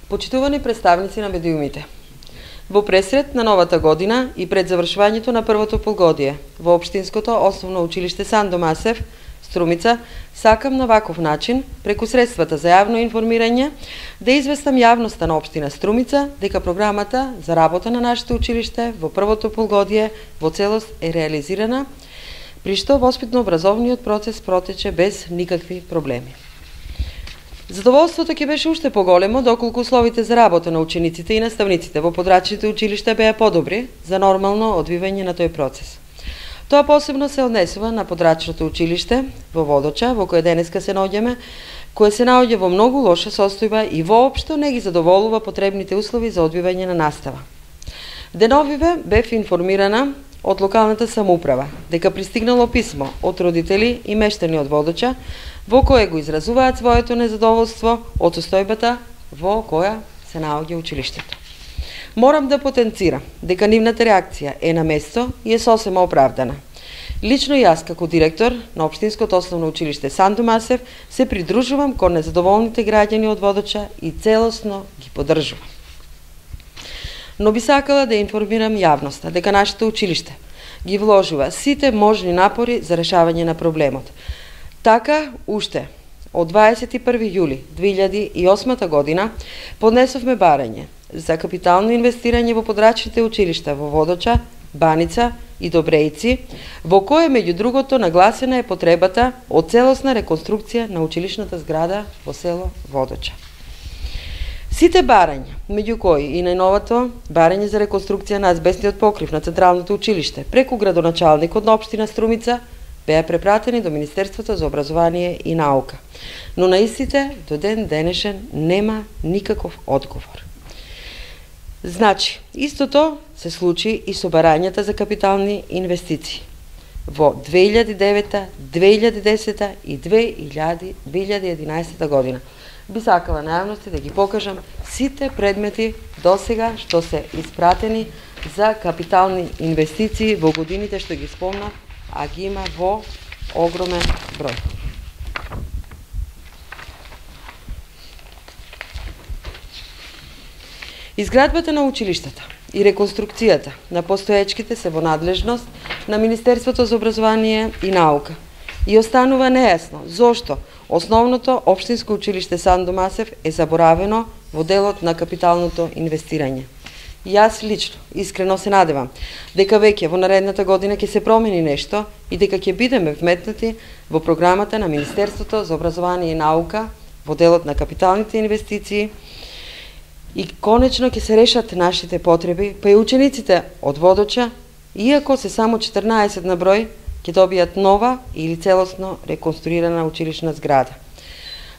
Почитувани представници на медиумите. Во пресред на новата година и пред завршувањето на првото полгодие во Општинското основно училиште Сандо Масев, Струмица, сакам на ваков начин, преку средствата за јавно информирање, да известам јавноста на Општина Струмица дека програмата за работа на нашето училиште во првото полгодие во целост е реализирана, при што воспитно-образовниот процес протече без никакви проблеми. Задоволството ќе беше уште поголемо доколку условите за работа на учениците и наставниците во подрачните училишта беа подобри за нормално одвивање на тој процес. Тоа посебно се однесува на подрачното училиште во Водоча, во кое денеска се наоѓаме, кое се наоѓа во многу лоша состојба и воопшто не ги задоволува потребните услови за одвивање на настава. Деновиве бев информирана од локалната самоуправа дека пристигнало писмо од родители и мештани од Водоча во кое го изразуваат своето незадоволство од состојбата во која се наоѓа училиштето. Морам да потенцирам дека нивната реакција е на место и е сосема оправдана. Лично јас како директор на Општинското основно училиште Сандо Масев се придружувам кон незадоволните граѓани од Водоча и целосно ги поддржувам. Но би сакала да информирам јавноста дека нашето училиште ги вложува сите можни напори за решавање на проблемот. Така, уште од 21 јули 2008 година поднесовме барање за капитално инвестирање во подрачните училишта во Водоча, Баница и Добрејци, во кое меѓу другото нагласена е потребата од целосна реконструкција на училишната зграда во село Водоча. Сите барања, меѓу кои и најновото барање за реконструкција на азбестниот покрив на Централното училиште преку градоначалникот на Општина Струмица, беа препратени до Министерството за образование и наука, но на истите до ден денешен нема никаков одговор. Значи, истото се случи и со барањата за капитални инвестиции во 2009, 2010 и 2011 година. Би сакала на јавности да ги покажам сите предмети досега што се испратени за капитални инвестиции во годините што ги спомнав, а ги има во огромен број. Изградбата на училиштата и реконструкцијата на постоечките се во надлежност на Министерството за образование и наука и останува нејасно зошто основното Општинско училиште Сандо Масев е заборавено во делот на капиталното инвестирање. Јас лично искрено се надевам дека веќе во наредната година ќе се промени нешто и дека ќе бидеме вметнати во програмата на Министерството за образование и наука во делот на капиталните инвестиции и конечно ќе се решат нашите потреби, па и учениците од Водоча, иако се само 14 на број, ќе добијат нова или целосно реконструирана училишна зграда.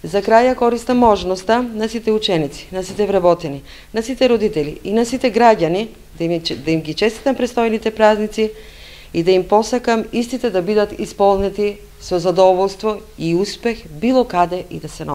За крај ја користам можноста на сите ученици, на сите вработени, на сите родители и на сите граѓани да им ги честитам престојните празници и да им посакам истите да бидат исполнети со задоволство и успех било каде и да се